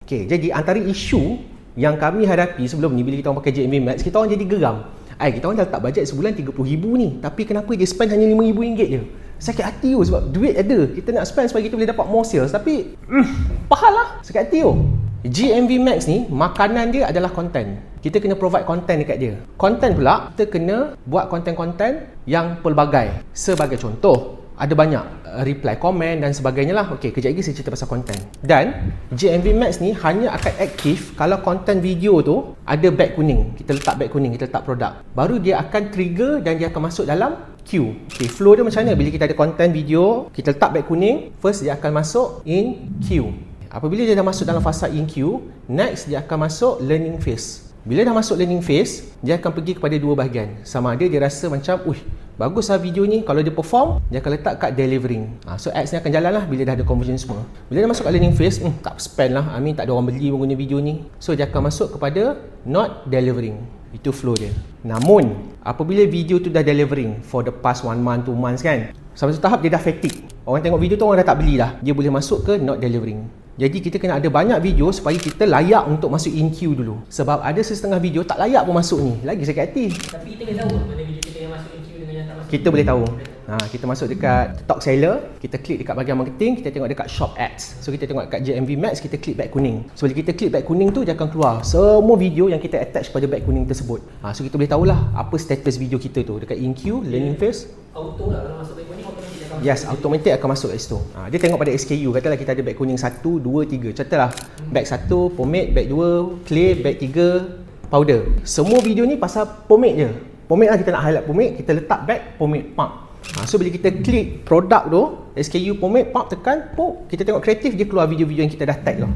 Okay, jadi antara isu yang kami hadapi sebelum ni bila kita orang pakai JMV Max, kita orang jadi geram. Kita orang dah letak bajet sebulan RM30,000 ni, tapi kenapa dia spend hanya RM5,000 je? Sakit hati sebab duit ada. Kita nak spend supaya kita boleh dapat more sales, tapi pahal lah. Sakit hati GMV Max ni, makanan dia adalah konten. Kita kena provide konten dekat dia. Konten pula, kita kena buat konten-konten yang pelbagai. Sebagai contoh, ada banyak reply komen dan sebagainya lah. Okey, kejap lagi saya cerita pasal konten. Dan GMV Max ni hanya akan aktif kalau konten video tu ada back kuning. Kita letak back kuning, kita letak produk. Baru dia akan trigger dan dia akan masuk dalam queue. Okey, flow dia macam mana? Bila kita ada konten video, kita letak back kuning, first dia akan masuk in queue. Apabila dia dah masuk dalam fasa in queue, next dia akan masuk learning phase. Bila dah masuk learning phase, dia akan pergi kepada dua bahagian. Sama ada dia rasa macam, bagus lah video ni, kalau dia perform, dia akan letak kat delivering. So ads ni akan jalan lah bila dah ada conversion semua. Bila dia masuk kat learning phase, tak spend lah, tak ada orang beli pun guna video ni. So dia akan masuk kepada not delivering. Itu flow dia. Namun, apabila video tu dah delivering for the past 1 month, 2 months kan, sampai satu tahap dia dah fatigue. Orang tengok video tu orang dah tak beli dah. Dia boleh masuk ke not delivering. Jadi kita kena ada banyak video supaya kita layak untuk masuk in queue dulu. Sebab ada setengah video tak layak pun masuk ni. Lagi sakit hati. Tapi kita kena tahu mana video kita yang masuk in queue dengan yang tak masuk. Kita boleh tahu. Kita masuk dekat Talk Seller, kita klik dekat bahagian marketing, kita tengok dekat Shop Ads. So kita tengok dekat JMV Max, kita klik back kuning. So bila kita klik back kuning tu, dia akan keluar semua video yang kita attach pada back kuning tersebut. So kita boleh tahulah apa status video kita tu dekat in queue, learning phase. Auto lah kalau masuk back kuning, automatic akan masuk. Yes, automatic akan masuk kat situ. Dia tengok pada SKU. Katalah kita ada back kuning 1, 2, 3. Contohlah, back 1 pomade, back 2 clay, back 3 powder. Semua video ni pasal pomade je. Pomade lah, kita nak highlight pomade, kita letak back pomade pump. So bila kita klik produk tu, SKU pomade pump, tekan, kita tengok kreatif, dia keluar video-video yang kita dah tag tu.